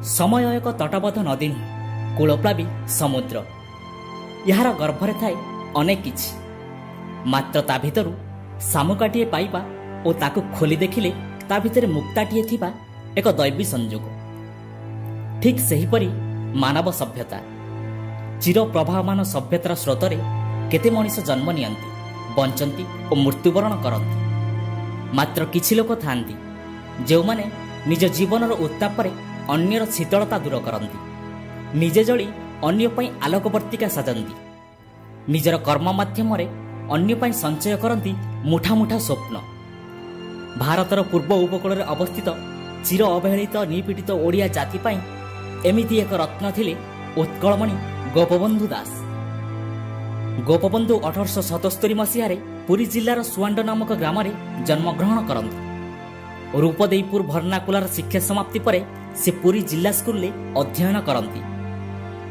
समय एक तटबद्ध नदी नुहे, कूलप्लावी समुद्र। यार गर्भरे थाए अनेक किछि, मात्र ता भितरु शामुकाटिए पाइबा और ताकु खोली देखिले ता भितर मुक्ताटिए थिबा एक दैवी संजोग। ठीक सेहीपरि मानव सभ्यता चिर प्रभावमान सभ्यतार स्रोतरे केते मनीष जन्म नियंती, बंचंती और मृत्युवरण करती। मात्र किछि लोक थांती जो माने निज जीवनर उत्तापर अन्यर शीतलता दूर करती, निजे जली अन्य पई आलोकवर्तिका साजंती, निजर कर्म माध्यम अन्य पई संचय करती मुठा मुठा स्वप्न। भारतर पूर्व उपकूल अवस्थित चिर अवहेलित निपीड़ित ओडिया जाति पई एमिति एक रत्न थिले उत्कलमणि गोपबंधु दास। गोपबंधु 1877 मसीह पुरी जिलार सुआंड नामक ग्राम जन्मग्रहण करते। रूपदेईपुर भर्नाकुलार शिक्षा समाप्ति पर से पुरी जिला स्कूल अध्ययन करती।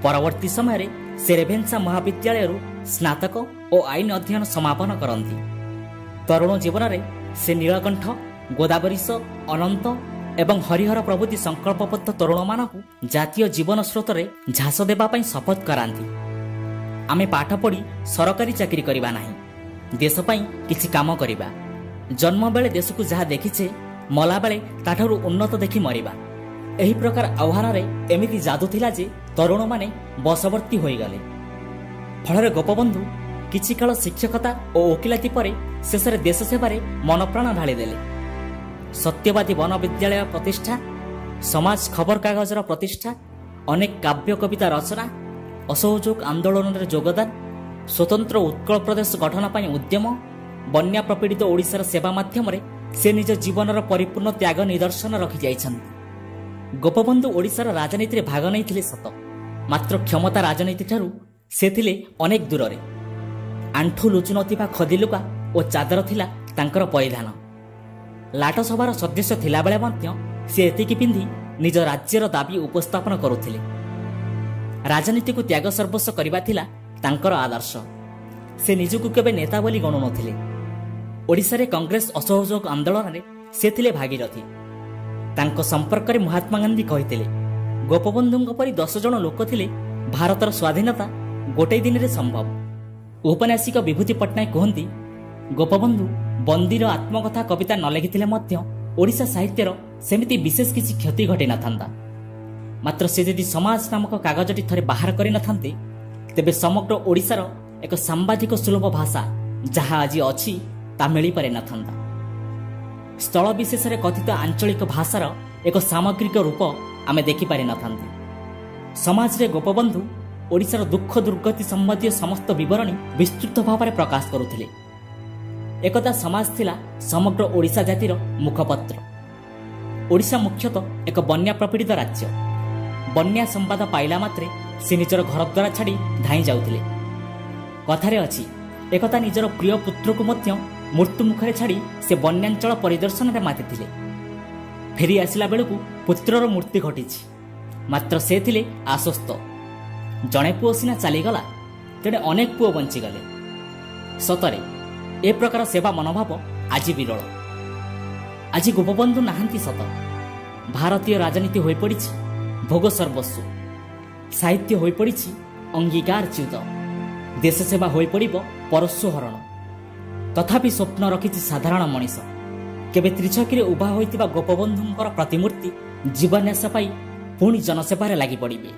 परवर्ती समय से रेभेन्सा महाविद्यालय स्नातक और आईन अध्ययन समापन करती। तरुण जीवन में से नीलकंठ, गोदावरीश, अनंत एवं हरिहर प्रभृति संकल्पबद्ध तरुण मानक जातीय जीवन स्रोत में झास देवाई शपथ कराती। आमे पाठ पढ़ी सरकारी चाकरी करवा नहीं, देश पाई किछि काम करिबा। जन्म बेले देश को जहाँ देखीचे मला बेले ताठारु उन्नत देखी मरिबा। एही प्रकार आह्वान रे एमिति जादू थिला जे तरुण माने बसवर्ती होई गले। फलरे गोपबंधु किछि काल शिक्षकता और वकिलाती परे शेषरे देश सेवारे मन प्राण ढाली देले। सत्यवादी वन विद्यालय प्रतिष्ठा, समाज खबर कागजर प्रतिष्ठा, अनेक काव्य कविता रचना, असहयोग आंदोलन रे योगदान, स्वतंत्र उत्कल प्रदेश गठन पाई उद्यम, बन्या प्रपीड़ित ओडिशार सेवा माध्यम से निज जीवनर परिपूर्ण त्याग निदर्शन रखि जाइछन्ति। गोपबंधु ओडिशार राजनीति रे भाग नहीं थिले सत, मात्र क्षमता राजनीति ठारू से थिले अनेक दूर। आंठू लुचु नथिबा खदी लुगा और चादर थिला तांकर परिधान। लाटसभार सदस्य थिला बेले मध्य से एतिकी पिंधि निज राज्यर दाबी उपस्थापन करुथिले। राजनीति को त्याग सर्वस्व करबा थिला तांकर आदर्श। से निजकु केबे नेता बोली गणु नथिले। ओडिशा रे कांग्रेस असहयोग आंदोलन रे से थिले भागीरथी। तांको संपर्क रे महात्मा गांधी कहिथिले, गोपबंधुंक परि 10 जण लोक थिले भारतर स्वाधीनता गोटे दिन रे संभव। औपन्यासिक विभूति पट्टनायक कहती, गोपबंधु बंदीर आत्मकथा कविता न लिखिथिले मध्य ओडिशा साहित्यर सेमिति विशेष किछि क्षति घटी न थांता। मात्र से यदि समाज नामक कागजटी थरे बाहर करि न थांते, तेबे समग्र ओडिशार एक सांबादिक सुलभ भाषा जहाँ आज अछि ता मिली पारे न थांता। स्थल विशेष कथित आंचलिक भाषार एक सामग्रिक रूप आमे देखि पारि न थांते। समाज रे गोपबंधु ओडिशार दुख दुर्गति संबंधी समस्त विवरणी विस्तृत भाव में प्रकाश करुथिले। एकदा समाज थिला समग्र ओडिशा जातिर मुखपत्र। ओडिशा मुख्यतः एक बन्या प्रपीड़ित राज्य। बन्या संवाद पाइला मात्रे से निजर घरद्वार छाड़ी धाई जाउथिले। कथारे अछि, एकदा निजर प्रिय पुत्र को मध्य मृत्यु मुखरे छाड़ी से बन्यांचल परिदर्शन रे मातिथिले। फेरी आसिला बेलकु पुत्रर मृत्यु घटिछि, मात्र से थिले आश्वस्त। जणे पुओ सिना चलीगला, तेणे अनेक पुओ बंचीगले। सतरे ए प्रकार सेवा मनोभाव आज विरल। आज गोपबंधु नाहांती सत, भारतीय राजनीति होई पड़िछि भोग सर्वस्व, साहित्य होई पड़िछि अंगीकार च्युत, देश सेवा होई पड़िब परस्व हरण। तथापि स्वप्न रखिछि साधारण मनीष। केबे त्रिछकी उभा होइतिबा गोपबंधुंकर प्रतिमूर्ति जीवन्यास पाई पुणी जनसेवारे लागि पड़िबे।